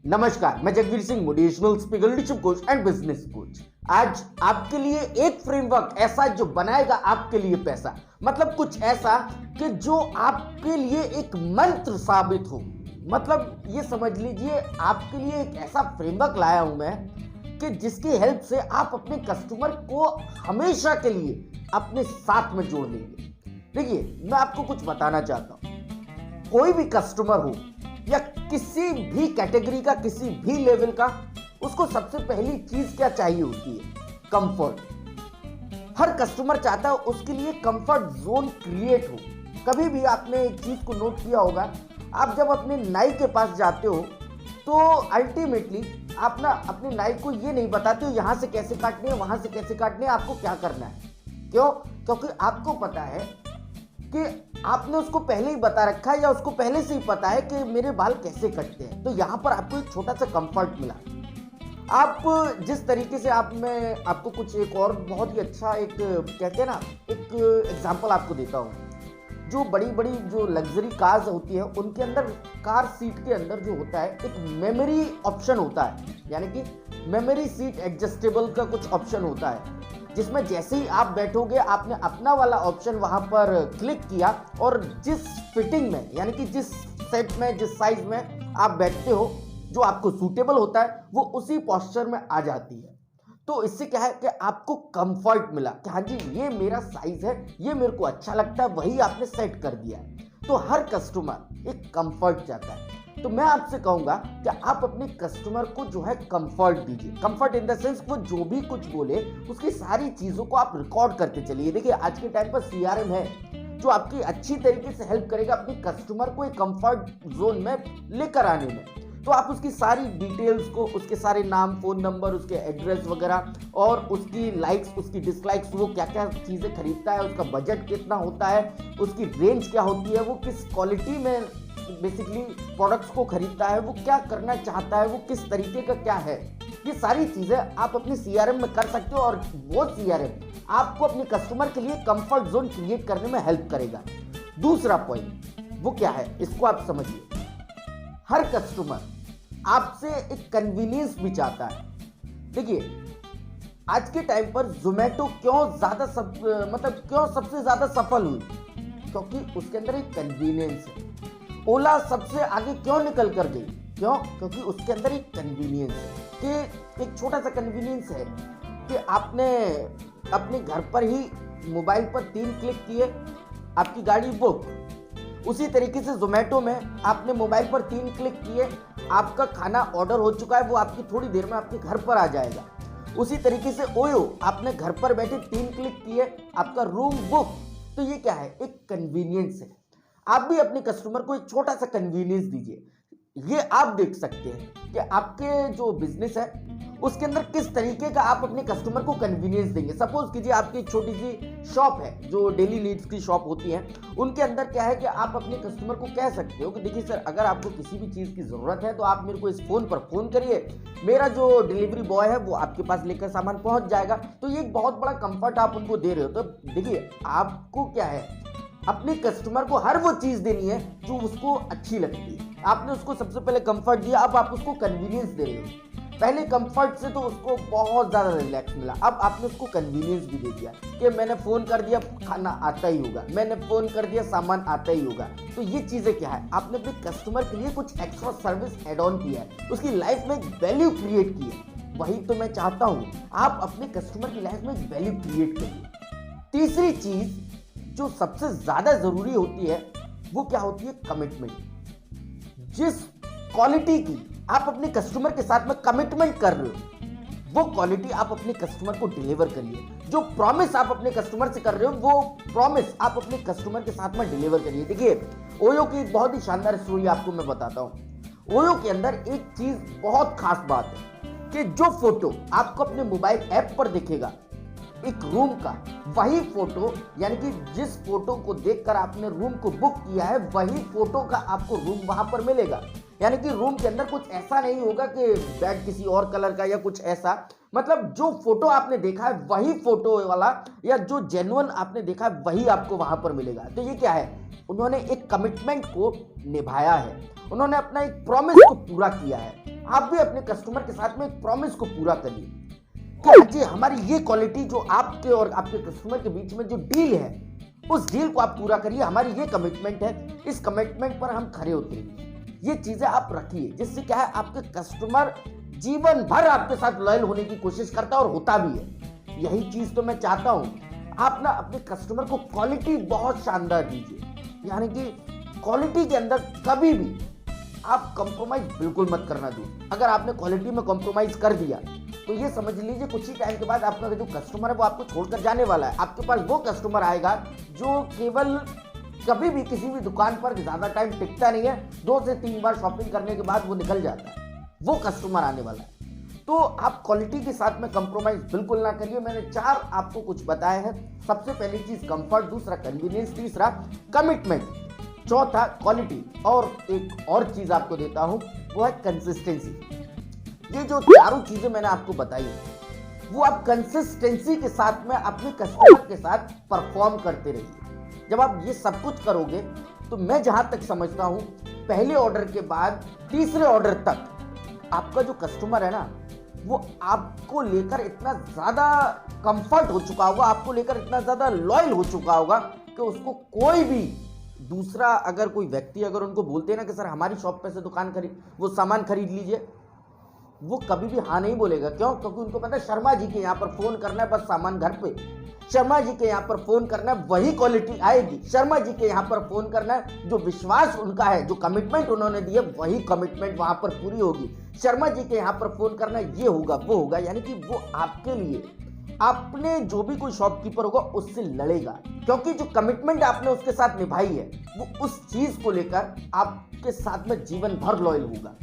नमस्कार, मैं Jagveer Singh, motivational speaker, leadership coach and business coach. आज आपके लिए एक फ्रेमवर्क ऐसा जो बनाएगा आपके लिए पैसा, मतलब कुछ ऐसा कि जो आपके लिए एक मंत्र साबित हो। मतलब ये समझ लीजिए, आपके लिए एक ऐसा फ्रेमवर्क लाया हूं मैं कि जिसकी हेल्प से आप अपने कस्टमर को हमेशा के लिए अपने साथ में जोड़ लेंगे। देखिए, मैं आपको कुछ बताना चाहता हूं। कोई भी कस्टमर हो या किसी भी कैटेगरी का, किसी भी लेवल का, उसको सबसे पहली चीज क्या चाहिए होती है? कंफर्ट। हर कस्टमर चाहता है उसके लिए कंफर्ट जोन क्रिएट हो। कभी भी आपने एक चीज को नोट किया होगा, आप जब अपने नाई के पास जाते हो तो अल्टीमेटली आप ना अपने नाई को ये नहीं बताते हो यहां से कैसे काटने हैं, वहां से कैसे काटने हैं, आपको क्या करना है। क्यों? क्योंकि आपको पता है कि आपने उसको पहले ही बता रखा है, या उसको पहले से ही पता है कि मेरे बाल कैसे कटते हैं। तो यहां पर आपको एक छोटा सा कंफर्ट मिला। आप जिस तरीके से मैं आपको कुछ एक और बहुत ही अच्छा एक कहते हैं ना, एक एग्जांपल आपको देता हूं। जो बड़ी बड़ी जो लग्जरी कार्स होती है, उनके अंदर कार सीट के अंदर जो होता है एक मेमोरी ऑप्शन होता है, यानी कि मेमोरी सीट एडजस्टेबल का कुछ ऑप्शन होता है, जिसमें जैसे ही आप बैठोगे आपने अपना वाला ऑप्शन वहां पर क्लिक किया और जिस फिटिंग में, यानी कि जिस सेट में, जिस साइज में आप बैठते हो, जो आपको सूटेबल होता है, वो उसी पोस्चर में आ जाती है। तो इससे क्या है कि आपको कंफर्ट मिला कि हाँ जी, ये मेरा साइज है, ये मेरे को अच्छा लगता है, वही आपने सेट कर दिया है। तो हर कस्टमर एक कंफर्ट चाहता है। तो मैं आपसे कहूंगा कि आप अपने कस्टमर को जो है कंफर्ट दीजिए। कंफर्ट इन द सेंस, वो जो भी कुछ बोले उसकी सारी चीजों को आप रिकॉर्ड करते चलिए। देखिए, आज के टाइम पर सीआरएम है जो आपकी अच्छी तरीके से हेल्प करेगा अपने कस्टमर को एक कंफर्ट जोन में लेकर आने में। तो आप उसकी सारी डिटेल्स को, उसके सारे नाम, फोन नंबर, उसके एड्रेस वगैरह, और उसकी लाइक्स, उसकी डिसलाइक्स, वो क्या क्या चीज़ें खरीदता है, उसका बजट कितना होता है, उसकी रेंज क्या होती है, वो किस क्वालिटी में बेसिकली प्रोडक्ट्स को खरीदता है, वो क्या करना चाहता है, वो किस तरीके का क्या है, ये सारी चीज़ें आप अपने सीआरएम में कर सकते हो। और वो सीआरएम आपको अपने कस्टमर के लिए कंफर्ट जोन क्रिएट करने में हेल्प करेगा। दूसरा पॉइंट वो क्या है, इसको आप समझिए। हर कस्टमर आपसे एक कन्वीनियंस भी चाहता है। देखिए, आज के टाइम पर जोमेटो क्यों सबसे ज्यादा सफल हुई? क्योंकि उसके अंदर एक कन्वीनियंस है। ओला सबसे आगे क्यों निकल कर गई? क्यों? क्योंकि उसके अंदर एक कन्वीनियंस है, कि एक छोटा सा कन्वीनियंस है कि आपने अपने घर पर ही मोबाइल पर 3 क्लिक किए, आपकी गाड़ी बुक। उसी तरीके से जोमेटो में आपने मोबाइल पर 3 क्लिक किए, आपका खाना ऑर्डर हो चुका है, वो आपकी थोड़ी देर में आपके घर पर आ जाएगा। उसी तरीके से ओयो, आपने घर पर बैठे 3 क्लिक किए, आपका रूम बुक। तो ये क्या है? एक कन्वीनियंस है। आप भी अपने कस्टमर को एक छोटा सा कन्वीनियंस दीजिए। ये आप देख सकते हैं कि आपके जो बिजनेस है उसके अंदर किस तरीके का आप अपने कस्टमर को कन्वीनियंस देंगे। सपोज कीजिए आपकी एक छोटी सी शॉप है, जो डेली नीड्स की शॉप होती है, उनके अंदर क्या है कि आप अपने कस्टमर को कह सकते हो कि देखिए सर, अगर आपको किसी भी चीज़ की ज़रूरत है तो आप मेरे को इस फ़ोन पर फ़ोन करिए, मेरा जो डिलीवरी बॉय है वो आपके पास लेकर सामान पहुंच जाएगा। तो ये एक बहुत बड़ा कंफर्ट आप उनको दे रहे हो। तो देखिए, आपको क्या है, अपने कस्टमर को हर वो चीज़ देनी है जो उसको अच्छी लगती है। आपने उसको सबसे पहले कंफर्ट दिया, अब आप उसको कन्वीनियंस दे रहे हो। पहले कंफर्ट से तो उसको बहुत ज़्यादा रिलैक्स मिला, अब आपने उसको कन्वीनियंस भी दे दिया कि मैंने फ़ोन कर दिया, खाना आता ही होगा, मैंने फ़ोन कर दिया, सामान आता ही होगा। तो ये चीज़ें क्या है, आपने अपने कस्टमर के लिए कुछ एक्स्ट्रा सर्विस एड ऑन किया है, उसकी लाइफ में वैल्यू क्रिएट की है। वही तो मैं चाहता हूँ, आप अपने कस्टमर की लाइफ में वैल्यू क्रिएट करिए। तीसरी चीज़ जो सबसे ज़्यादा ज़रूरी होती है वो क्या होती है? कमिटमेंट। जिस क्वालिटी की आप अपने कस्टमर के साथ में कमिटमेंट कर रहे हो, वो क्वालिटी आप अपने कस्टमर को डिलीवर करिए। जो प्रॉमिस आप अपने कस्टमर से कर रहे हो, वो प्रॉमिस आप अपने कस्टमर के साथ में डिलीवर करिए। देखिए, ओयो की एक बहुत ही शानदार स्टोरी आपको मैं बताता हूँ। ओयो के अंदर एक चीज बहुत खास बात है कि जो फोटो आपको अपने मोबाइल ऐप पर दिखेगा एक रूम का, वही फोटो, यानी कि जिस फोटो को देखकर आपने रूम को बुक किया है, वही फोटो का आपको रूम वहां पर मिलेगा। यानी कि रूम के अंदर कुछ ऐसा नहीं होगा कि बेड किसी और कलर का या कुछ ऐसा। मतलब जो फोटो आपने देखा है वही फोटो वाला, या जो जेन्युइन आपने देखा है वही आपको वहां पर मिलेगा। तो ये क्या है? उन्होंने एक कमिटमेंट को निभाया है, उन्होंने अपना एक प्रॉमिस को पूरा किया है। आप भी अपने कस्टमर के साथ में एक प्रॉमिस को पूरा करिए कि जी हमारी ये क्वालिटी जो आपके और आपके कस्टमर के बीच में जो डील है, उस डील को आप पूरा करिए, हमारी ये कमिटमेंट है, इस कमिटमेंट पर हम खरे उतरेंगे। ये चीजें आप रखिए, जिससे क्या है आपके कस्टमर जीवन भर आपके साथ लॉयल होने की कोशिश करता है और होता भी है। यही चीज तो मैं चाहता हूं। आप ना अपने कस्टमर को क्वालिटी बहुत शानदार दीजिए, यानी कि क्वालिटी के अंदर कभी भी आप कंप्रोमाइज बिल्कुल मत करना दो। अगर आपने क्वालिटी में कंप्रोमाइज कर दिया तो ये समझ लीजिए कुछ ही टाइम के बाद आपका जो कस्टमर है वो आपको छोड़कर जाने वाला है। आपके पास वो कस्टमर आएगा जो केवल कभी भी किसी भी दुकान पर ज्यादा टाइम टिकता नहीं है, 2 से 3 बार शॉपिंग करने के बाद वो निकल जाता है, वो कस्टमर आने वाला है। तो आप क्वालिटी के साथ में कंप्रोमाइज बिल्कुल ना करिए। मैंने 4 आपको कुछ बताया है। सबसे पहली चीज कंफर्ट, दूसरा कन्वीनियंस, तीसरा कमिटमेंट, चौथा क्वालिटी, और एक और चीज आपको देता हूं वो है कंसिस्टेंसी। ये जो चारों चीजें मैंने आपको बताई है वो आप कंसिस्टेंसी के साथ में अपने कस्टमर के साथ परफॉर्म करते रहिए। जब आप ये सब कुछ करोगे तो मैं जहां तक समझता हूं पहले ऑर्डर के बाद तीसरे ऑर्डर तक आपका जो कस्टमर है ना वो आपको लेकर इतना ज्यादा कंफर्ट हो चुका होगा, आपको लेकर इतना ज्यादा लॉयल हो चुका होगा कि उसको कोई भी दूसरा अगर कोई व्यक्ति अगर उनको बोलते हैं ना कि सर हमारी शॉप पे से दुकान खरीद वो सामान खरीद लीजिए, वो कभी भी हाँ नहीं बोलेगा। क्यों? क्योंकि उनको पता है शर्मा जी के यहाँ पर फोन करना है, बस सामान घर पे, शर्मा जी के यहाँ पर फोन करना है, वही क्वालिटी आएगी। शर्मा जी के यहाँ पर फोन करना है, जो विश्वास उनका है, जो कमिटमेंट उन्होंने दिया वही कमिटमेंट वहां पर पूरी होगी। शर्मा जी के यहाँ पर फोन करना है, ये होगा वो होगा, यानी कि वो आपके लिए आपने जो भी कोई शॉपकीपर होगा उससे लड़ेगा, क्योंकि जो कमिटमेंट आपने उसके साथ निभाई है वो उस चीज को लेकर आपके साथ में जीवन भर लॉयल होगा।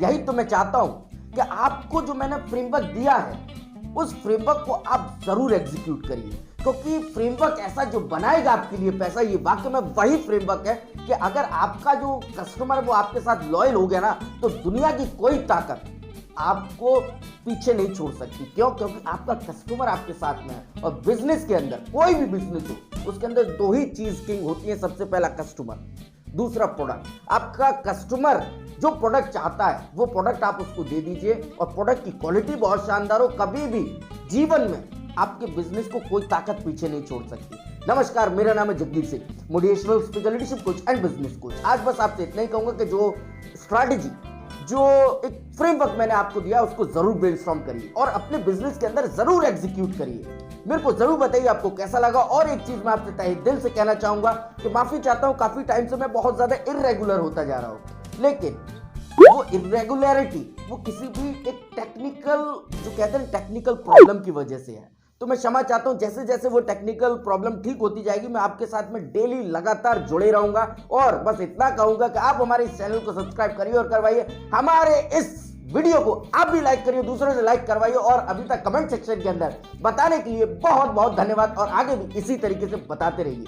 यही तो मैं चाहता हूं कि आपको जो मैंने फ्रेमवर्क दिया है उस फ्रेमवर्क को आप जरूर एग्जीक्यूट करिए, क्योंकि फ्रेमवर्क ऐसा जो बनाएगा आपके लिए पैसा, ये वाकई में वही फ्रेमवर्क है कि अगर आपका जो कस्टमर है वो आपके साथ लॉयल हो गया ना तो दुनिया की कोई ताकत आपको पीछे नहीं छोड़ सकती। क्यों? क्योंकि आपका कस्टमर आपके साथ में है। और बिजनेस के अंदर, कोई भी बिजनेस हो, उसके अंदर 2 ही चीज किंग होती है। सबसे पहला कस्टमर, दूसरा प्रोडक्ट। आपका कस्टमर जो प्रोडक्ट चाहता है वो प्रोडक्ट आप उसको दे दीजिए, और प्रोडक्ट की क्वालिटी बहुत शानदार हो, कभी भी जीवन में आपके बिजनेस को कोई ताकत पीछे नहीं छोड़ सकती। नमस्कार, मेरा नाम है Jagdeep Singh, motivational speaker, leadership coach and business coach. आज बस आपसे इतना ही कहूंगा कि जो स्ट्रैटेजी, जो एक फ्रेमवर्क मैंने आपको दिया उसको जरूर ब्रेनस्टॉर्म करिए और अपने बिजनेस के अंदर जरूर एग्जीक्यूट करिए। मेरे को जरूर बताइए आपको कैसा लगा। और एक चीज मैं आपसे तहे दिल से कहना चाहूंगा कि माफी चाहता हूं, काफी टाइम से मैं बहुत ज्यादा इर्रेगुलर होता जा रहा हूं, लेकिन वो इर्रेगुलरिटी वो किसी भी एक टेक्निकल, जो कहते हैं टेक्निकल प्रॉब्लम की वजह से है। तो मैं क्षमा चाहता हूं। जैसे जैसे वो टेक्निकल प्रॉब्लम ठीक होती जाएगी मैं आपके साथ में डेली लगातार जुड़े रहूंगा। और बस इतना कहूंगा कि आप हमारे इस चैनल को सब्सक्राइब करिए और करवाइए, हमारे इस वीडियो को आप भी लाइक करिए, दूसरों से लाइक करवाइए, और अभी तक कमेंट सेक्शन के अंदर बताने के लिए बहुत बहुत धन्यवाद। और आगे भी इसी तरीके से बताते रहिए।